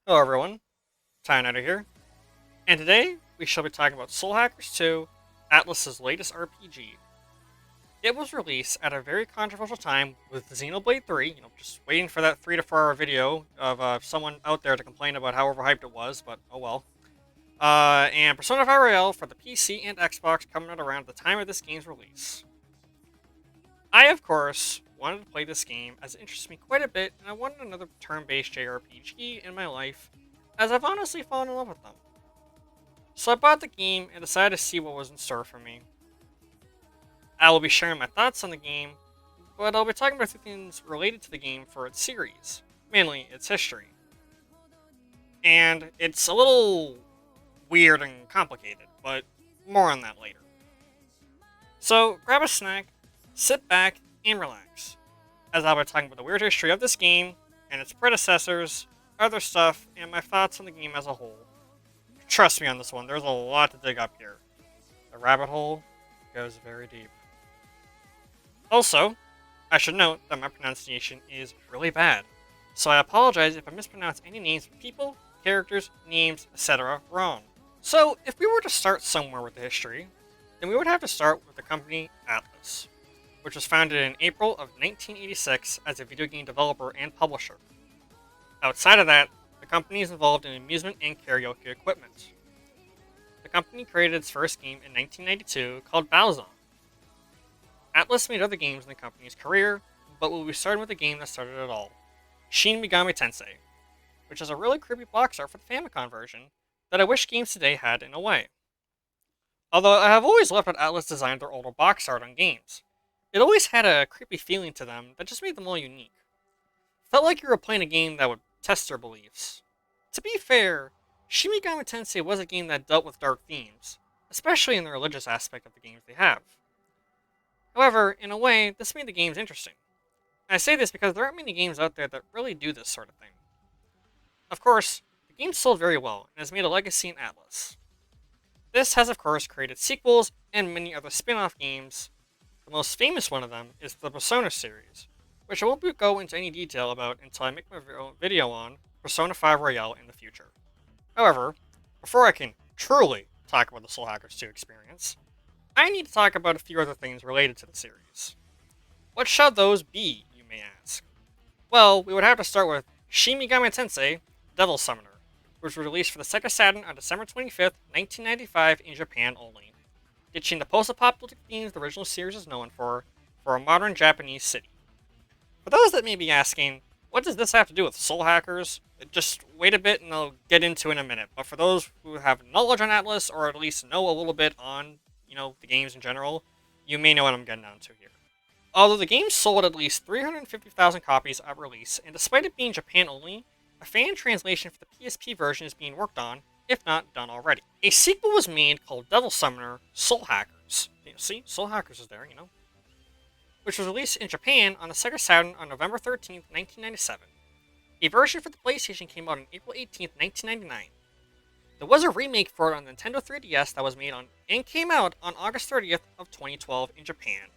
Hello everyone, Tyknighter here, and today we shall be talking about Soulhackers 2, Atlus's latest RPG. It was released at a very controversial time with Xenoblade 3, just waiting for that 3 to 4 hour video of someone out there to complain about how overhyped it was, but oh well. And Persona 5 Royale for the PC and Xbox coming out around the time of this game's release. I, of course, wanted to play this game as it interests me quite a bit, and I wanted another turn-based JRPG in my life, as I've honestly fallen in love with them. So I bought the game and decided to see what was in store for me. I will be sharing my thoughts on the game, but I'll be talking about things related to the game for its series, mainly its history. And it's a little weird and complicated, but more on that later. So grab a snack, sit back, and relax, as I'll be talking about the weird history of this game and its predecessors, other stuff, and my thoughts on the game as a whole. Trust me on this one, there's a lot to dig up here. The rabbit hole goes very deep. Also, I should note that my pronunciation is really bad, so I apologize if I mispronounce any names of people, characters, names, etc. wrong. So, if we were to start somewhere with the history, then we would have to start with the company Atlus, which was founded in April of 1986 as a video game developer and publisher. Outside of that, the company is involved in amusement and karaoke equipment. The company created its first game in 1992 called Bowsong. Atlus made other games in the company's career, but we'll be starting with the game that started it all, Shin Megami Tensei, which is a really creepy box art for the Famicom version that I wish games today had in a way. Although I have always loved how Atlus designed their older box art on games. It always had a creepy feeling to them that just made them all unique. Felt like you were playing a game that would test their beliefs. To be fair, Shin Megami Tensei was a game that dealt with dark themes, especially in the religious aspect of the games they have. However, in a way, this made the games interesting. And I say this because there aren't many games out there that really do this sort of thing. Of course, the game sold very well and has made a legacy in Atlus. This has of course created sequels and many other spin-off games. The most famous one of them is the Persona series, which I won't go into any detail about until I make my video on Persona 5 Royale in the future. However, before I can truly talk about the Soulhackers 2 experience, I need to talk about a few other things related to the series. What shall those be, you may ask? Well, we would have to start with Shin Megami Tensei Devilsummoner, which was released for the Sega Saturn on December 25th, 1995 in Japan only, ditching the post-apocalyptic themes the original series is known for a modern Japanese city. For those that may be asking, what does this have to do with Soulhackers? Just wait a bit and I'll get into it in a minute, but for those who have knowledge on Atlus, or at least know a little bit on the games in general, you may know what I'm getting down to here. Although the game sold at least 350,000 copies at release, and despite it being Japan only, a fan translation for the PSP version is being worked on, if not done already. A sequel was made called Devilsummoner Soulhackers. See, Soulhackers is there, which was released in Japan on the Sega Saturn on November 13th, 1997. A version for the PlayStation came out on April 18th, 1999. There was a remake for it on Nintendo 3DS that was made on and came out on August 30th of 2012 in Japan,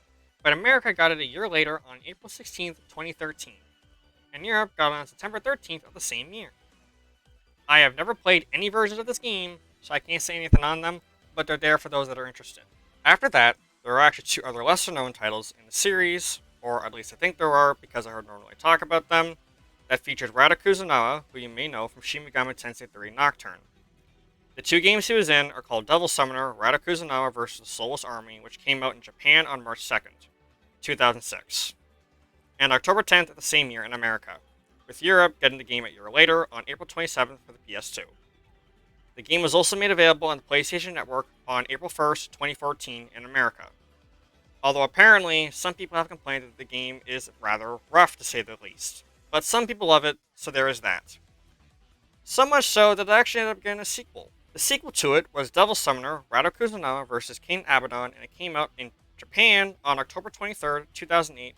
but America got it a year later on April 16th, 2013, and Europe got it on September 13th of the same year. I have never played any versions of this game, so I can't say anything on them, but they're there for those that are interested. After that, there are actually two other lesser-known titles in the series, or at least I think there are because I heard normally talk about them, that featured Rada Kuzunawa, who you may know from Shin Megami Tensei 3 Nocturne. The two games he was in are called Devilsummoner Rada Kuzunawa vs. the Soulless Army, which came out in Japan on March 2nd, 2006, and October 10th of the same year in America, with Europe getting the game a year later on April 27th for the PS2. The game was also made available on the PlayStation Network on April 1st, 2014 in America. Although apparently, some people have complained that the game is rather rough to say the least, but some people love it, so there is that. So much so that it actually ended up getting a sequel. The sequel to it was Devilsummoner Rada Kuzunawa vs. King Abaddon, and it came out in Japan on October 23rd, 2008,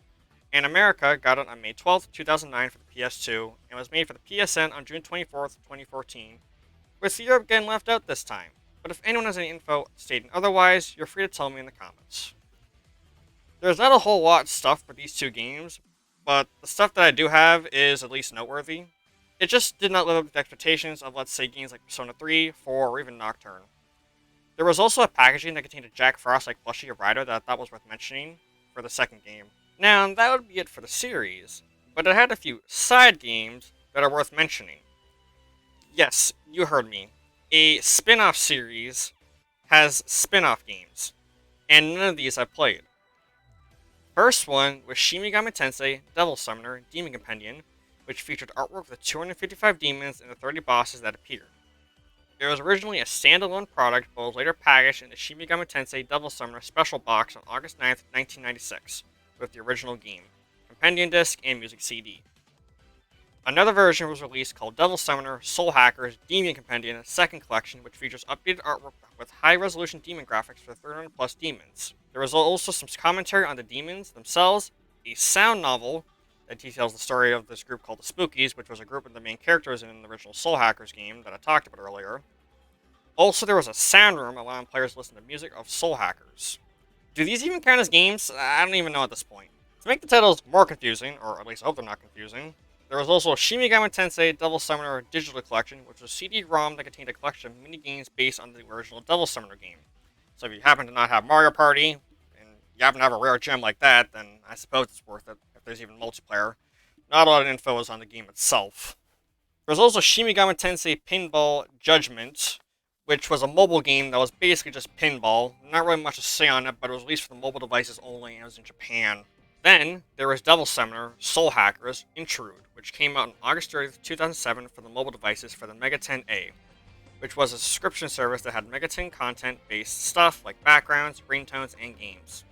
and America got it on May 12th, 2009 for the PS2, and was made for the PSN on June 24th, 2014, with Europe getting left out this time. But if anyone has any info stating otherwise, you're free to tell me in the comments. There's not a whole lot of stuff for these two games, but the stuff that I do have is at least noteworthy. It just did not live up to the expectations of, let's say, games like Persona 3, 4, or even Nocturne. There was also a packaging that contained a Jack Frost-like plushie of Rider that I thought was worth mentioning for the second game. Now, that would be it for the series, but it had a few side games that are worth mentioning. Yes, you heard me. A spin-off series has spin-off games, and none of these I've played. First one was Shin Megami Tensei Devilsummoner Demon Companion, which featured artwork with the 255 demons and the 30 bosses that appeared. It was originally a standalone product, but was later packaged in the Shin Megami Tensei Devilsummoner Special Box on August 9th, 1996, with the original game, Compendium Disc, and Music CD. Another version was released called Devilsummoner Soulhackers Demon Compendium Second Collection, which features updated artwork with high-resolution demon graphics for 300 plus demons. There was also some commentary on the demons themselves, a sound novel that details the story of this group called the Spookies, which was a group of the main characters in the original Soulhackers game that I talked about earlier. Also, there was a sound room allowing players to listen to music of Soulhackers. Do these even count as games? I don't even know at this point. To make the titles more confusing, or at least I hope they're not confusing, there was also a Shin Megami Tensei Devilsummoner Digital Collection, which was a CD-ROM that contained a collection of mini-games based on the original Devilsummoner game. So if you happen to not have Mario Party, and you happen to have a rare gem like that, then I suppose it's worth it, if there's even multiplayer. Not a lot of info is on the game itself. There was also Shin Megami Tensei Pinball Judgment, which was a mobile game that was basically just pinball. Not really much to say on it, but it was released for the mobile devices only, and it was in Japan. Then, there was Devilsummoner Soulhackers Intrude, which came out on August 30th, 2007 for the mobile devices for the Mega 10A, which was a subscription service that had Mega 10 content-based stuff like backgrounds, ringtones, and games.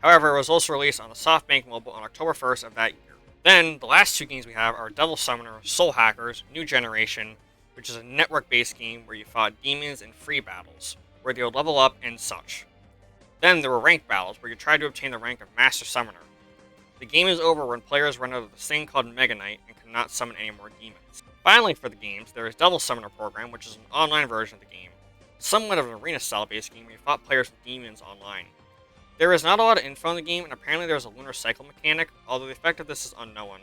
However, it was also released on the SoftBank Mobile on October 1st of that year. Then, the last two games we have are Devilsummoner Soulhackers New Generation, which is a network-based game where you fought demons in free battles, where they would level up and such. Then there were ranked battles, where you tried to obtain the rank of Master Summoner. The game is over when players run out of this thing called Mega Knight and cannot summon any more demons. Finally, for the games, there is Devil Summoner Program, which is an online version of the game. Somewhat of an arena-style based game where you fought players with demons online. There is not a lot of info in the game, and apparently there is a lunar cycle mechanic, although the effect of this is unknown.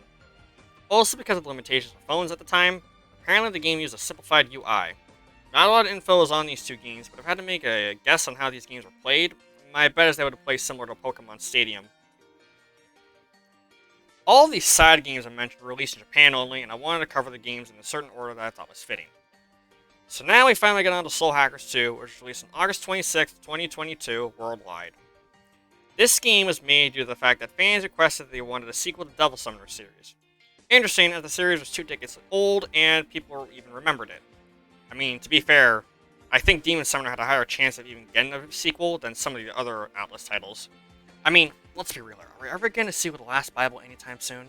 Also because of the limitations of phones at the time, apparently the game used a simplified UI. Not a lot of info is on these two games, but if I had to make a guess on how these games were played, my bet is they would have played similar to Pokemon Stadium. All of these side games I mentioned were released in Japan only, and I wanted to cover the games in a certain order that I thought was fitting. So now we finally get on to Soulhackers 2, which was released on August 26, 2022, worldwide. This game was made due to the fact that fans requested that they wanted a sequel to the Devil Summoner series. Interesting, as the series was 2 decades old, and people even remembered it. I mean, to be fair, I think Demon Summoner had a higher chance of even getting a sequel than some of the other Atlus titles. I mean, let's be real, are we ever going to see The Last Bible anytime soon?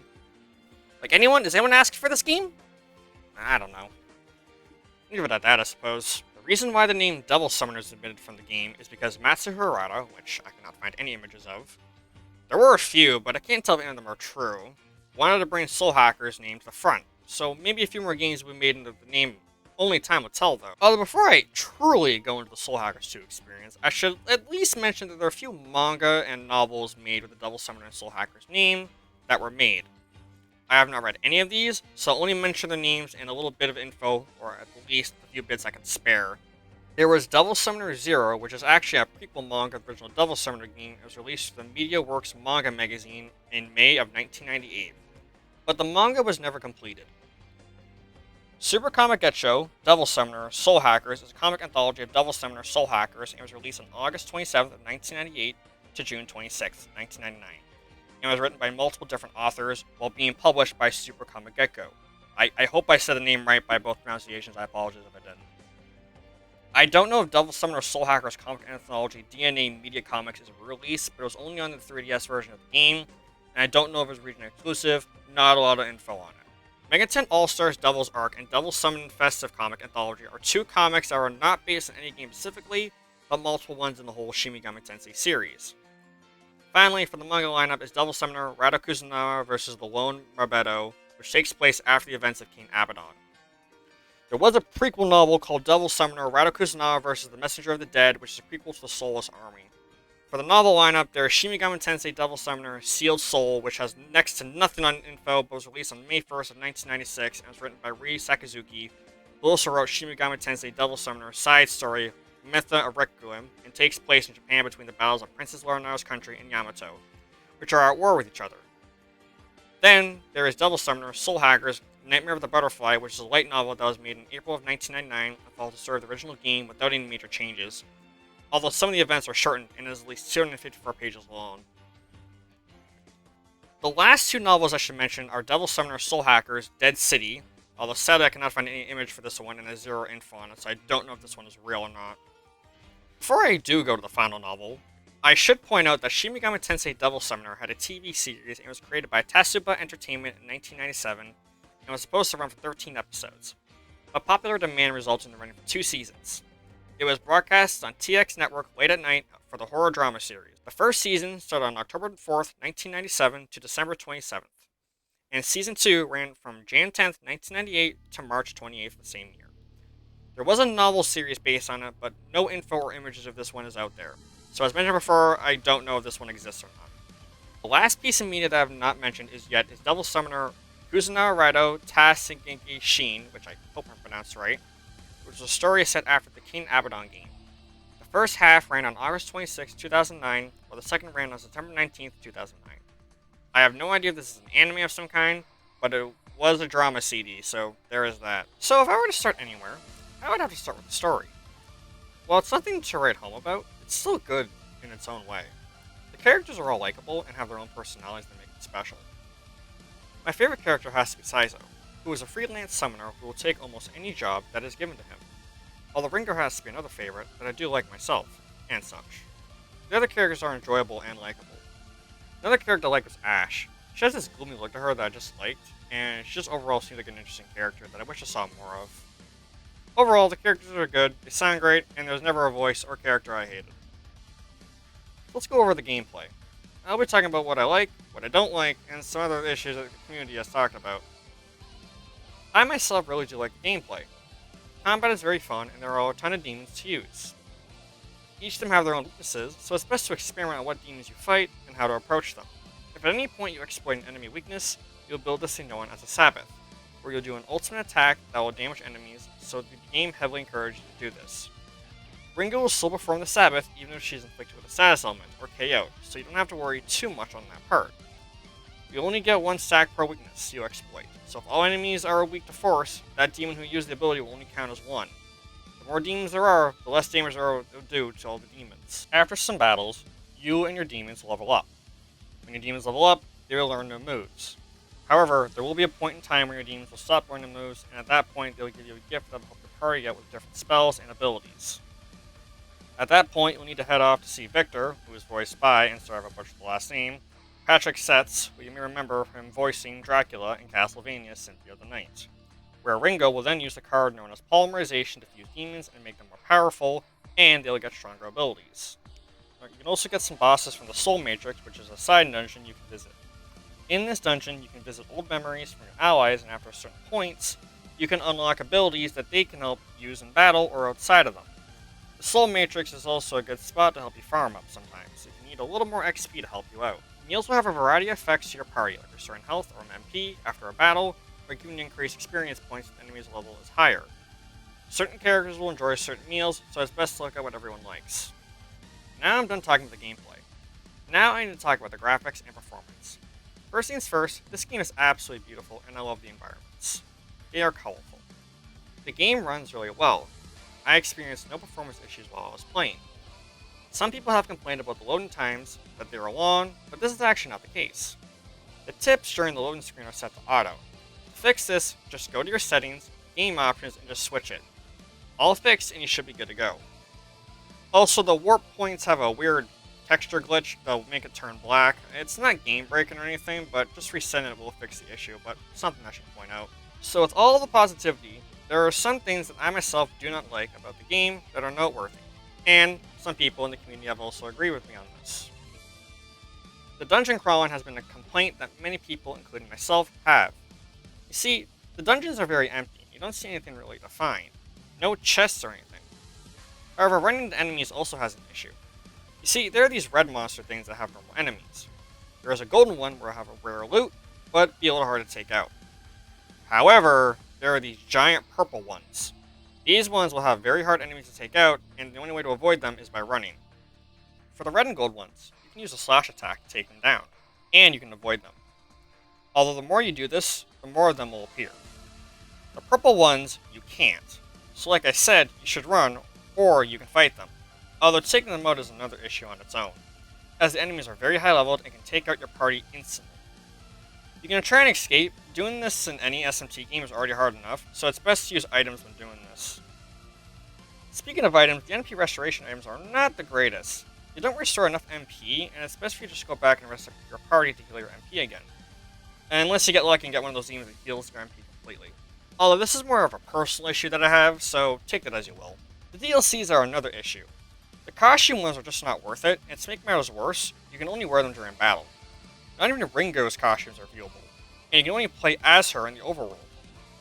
Like, is anyone asking for this game? I don't know. Leave it at that, I suppose. The reason why the name Devil Summoner is omitted from the game is because Matsuhiro Harada, which I cannot find any images of, there were a few, but I can't tell if any of them are true, wanted to bring Soulhackers' name to the front, so maybe a few more games will be made into the name. Only time will tell, though. Although before I truly go into the Soulhackers 2 experience, I should at least mention that there are a few manga and novels made with the Devil Summoner and Soulhackers name that were made. I have not read any of these, so I'll only mention their names and a little bit of info, or at least a few bits I can spare. There was Devil Summoner Zero, which is actually a prequel manga of the original Devil Summoner game. It was released for the Media Works manga magazine in May of 1998. But the manga was never completed. Super Comic Getcho, Devil Summoner, Soulhackers is a comic anthology of Devil Summoner Soulhackers and was released on August 27th of 1998 to June 26th, 1999. And was written by multiple different authors while being published by Super Comic Getcho. I hope I said the name right by both pronunciations, I apologize if I didn't. I don't know if Devil Summoner Soulhackers comic anthology DNA Media Comics is released, but it was only on the 3DS version of the game, and I don't know if it was region exclusive, not a lot of info on it. Mega 10 All-Stars Devil's Arc and Devil Summon Festive Comic Anthology are two comics that are not based on any game specifically, but multiple ones in the whole Shin Megami Tensei series. Finally, for the manga lineup is Devil Summoner Rado Kuzunawa vs. the Lone Rabedo, which takes place after the events of King Abaddon. There was a prequel novel called Devil Summoner Rado Kuzunawa vs. the Messenger of the Dead, which is a prequel to the Soulless Army. For the novel lineup, there is Shin Megami Tensei Devilsummoner Sealed Soul, which has next to nothing on info, but was released on May 1st of 1996 and was written by Rii Sakazuki, who also wrote Shin Megami Tensei Devilsummoner Side Story Mytha of Requiem, and takes place in Japan between the battles of Princess Lorana's country and Yamato, which are at war with each other. Then, there is Devilsummoner Soulhackers Nightmare of the Butterfly, which is a light novel that was made in April of 1999 and followed the story of the original game without any major changes, although some of the events are shortened and is at least 254 pages long. The last two novels I should mention are Devilsummoner Soulhackers Dead City, although sadly I cannot find any image for this one and there's zero info on it, so I don't know if this one is real or not. Before I do go to the final novel, I should point out that Shin Megami Tensei Devilsummoner had a TV series and was created by Tasuba Entertainment in 1997 and was supposed to run for 13 episodes, but popular demand resulted in running for 2 seasons. It was broadcast on TX Network late at night for the horror drama series. The first season started on October 4th, 1997 to December 27th, and Season 2 ran from Jan 10th, 1998 to March 28th of the same year. There was a novel series based on it, but no info or images of this one is out there. So as mentioned before, I don't know if this one exists or not. The last piece of media that I have not mentioned is Devilsummoner Kuzuna Raido Ta Sengenki Shin, which I hope I pronounced right, which is a story set after the King Abaddon game. The first half ran on August 26, 2009, while the second ran on September 19, 2009. I have no idea if this is an anime of some kind, but it was a drama CD, so there is that. So if I were to start anywhere, I would have to start with the story. While it's nothing to write home about, it's still good in its own way. The characters are all likable and have their own personalities that make them special. My favorite character has to be Saizo, who is a freelance summoner who will take almost any job that is given to him. Although Ringo has to be another favorite that I do like myself, and such. The other characters are enjoyable and likable. Another character I like was Ash. She has this gloomy look to her that I just liked, and she just overall seems like an interesting character that I wish I saw more of. Overall, the characters are good, they sound great, and there's never a voice or character I hated. Let's go over the gameplay. I'll be talking about what I like, what I don't like, and some other issues that the community has talked about. I myself really do like the gameplay. Combat is very fun, and there are a ton of demons to use. Each of them have their own weaknesses, so it's best to experiment on what demons you fight and how to approach them. If at any point you exploit an enemy weakness, you'll build this thing known as a Sabbath, where you'll do an ultimate attack that will damage enemies, so the game heavily encourages you to do this. Ringo will still perform the Sabbath even if she's inflicted with a status element, or KO'd, so you don't have to worry too much on that part. You only get 1 stack per weakness you exploit, so if all enemies are weak to force, that demon who used the ability will only count as 1. The more demons there are, the less damage there will do to all the demons. After some battles, you and your demons level up. When your demons level up, they will learn new moves. However, there will be a point in time where your demons will stop learning moves, and at that point they will give you a gift that will help the party out with different spells and abilities. At that point, you'll need to head off to see Victor, who is voiced by, and sorry if I butchered the last name, Patrick Setz, who you may remember him voicing Dracula in Castlevania Symphony of the Night, where Ringo will then use the card known as Polymerization to fuse demons and make them more powerful, and they'll get stronger abilities. You can also get some bosses from the Soul Matrix, which is a side dungeon you can visit. In this dungeon, you can visit old memories from your allies, and after certain points, you can unlock abilities that they can help use in battle or outside of them. The Soul Matrix is also a good spot to help you farm up sometimes, if you need a little more XP to help you out. Meals will have a variety of effects to your party, like restoring health or an MP after a battle, or giving you increased experience points if the enemy's level is higher. Certain characters will enjoy certain meals, so it's best to look at what everyone likes. Now I'm done talking about the gameplay. Now I need to talk about the graphics and performance. First things first, this game is absolutely beautiful and I love the environments. They are colorful. The game runs really well. I experienced no performance issues while I was playing. Some people have complained about the loading times, that they were long, but this is actually not the case. The tips during the loading screen are set to auto. To fix this, just go to your settings, game options, and just switch it. All fixed and you should be good to go. Also, the warp points have a weird texture glitch that'll make it turn black. It's not game breaking or anything, but just resetting it will fix the issue, but something I should point out. So with all the positivity, there are some things that I myself do not like about the game that are noteworthy, and some people in the community have also agreed with me on this. The dungeon crawling has been a complaint that many people, including myself, have. You see, the dungeons are very empty, you don't see anything really defined. No chests or anything. However, running into enemies also has an issue. You see, there are these red monster things that have normal enemies. There is a golden one where I have a rare loot, but be a little hard to take out. However, there are these giant purple ones. These ones will have very hard enemies to take out, and the only way to avoid them is by running. For the red and gold ones, you can use a slash attack to take them down, and you can avoid them. Although the more you do this, the more of them will appear. The purple ones, you can't. So like I said, you should run, or you can fight them. Although taking them out is another issue on its own, as the enemies are very high leveled and can take out your party instantly. You can try and escape. Doing this in any SMT game is already hard enough, so it's best to use items when doing this. Speaking of items, the MP restoration items are not the greatest. You don't restore enough MP, and it's best for you to just go back and rest your party to heal your MP again. Unless you get lucky and get one of those demons that heals your MP completely. Although this is more of a personal issue that I have, so take that as you will. The DLCs are another issue. The costume ones are just not worth it, and to make matters worse, you can only wear them during battle. Not even Ringo's costumes are viewable, and you can only play as her in the overworld.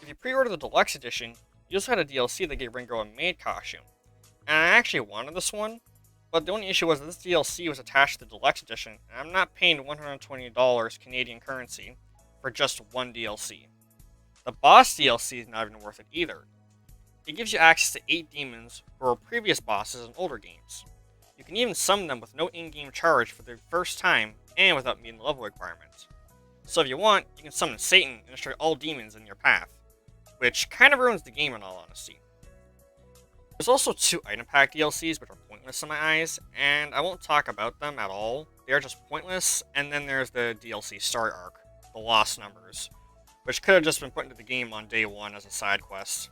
If you pre-order the deluxe edition, you also had a DLC that gave Ringo a maid costume. And I actually wanted this one, but the only issue was that this DLC was attached to the deluxe edition, and I'm not paying $120 Canadian currency for just one DLC. The boss DLC is not even worth it either. It gives you access to 8 demons who were previous bosses in older games. You can even summon them with no in-game charge for the first time and without meeting the level requirements. So if you want, you can summon Satan and destroy all demons in your path, which kind of ruins the game in all honesty. There's also 2 item pack DLCs which are pointless in my eyes, and I won't talk about them at all. They are just pointless, and then there's the DLC story arc, the Lost Numbers, which could have just been put into the game on day 1 as a side quest.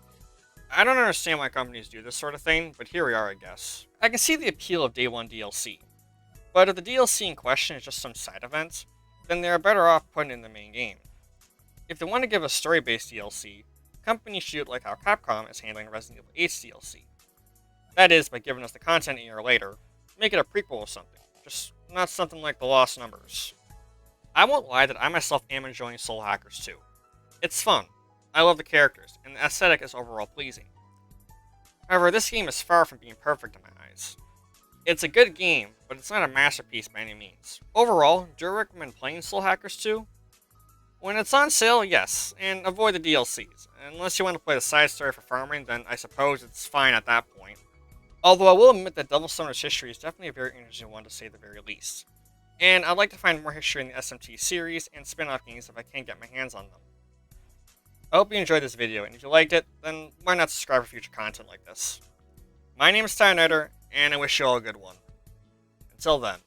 I don't understand why companies do this sort of thing, but here we are, I guess. I can see the appeal of day 1 DLC, but if the DLC in question is just some side event, then they are better off putting it in the main game. If they want to give a story-based DLC, companies should do it like how Capcom is handling Resident Evil 8's DLC. That is, by giving us the content a year later, make it a prequel or something, just not something like the Lost Numbers. I won't lie that I myself am enjoying Soulhackers 2. It's fun. I love the characters, and the aesthetic is overall pleasing. However, this game is far from being perfect in my eyes. It's a good game, but it's not a masterpiece by any means. Overall, do I recommend playing Soulhackers 2? When it's on sale, yes, and avoid the DLCs. Unless you want to play the side story for farming, then I suppose it's fine at that point. Although I will admit that Devilsummoner's history is definitely a very interesting one to say the very least. And I'd like to find more history in the SMT series and spin-off games if I can get my hands on them. I hope you enjoyed this video, and if you liked it, then why not subscribe for future content like this. My name is Tyknighter, and I wish you all a good one. Until then.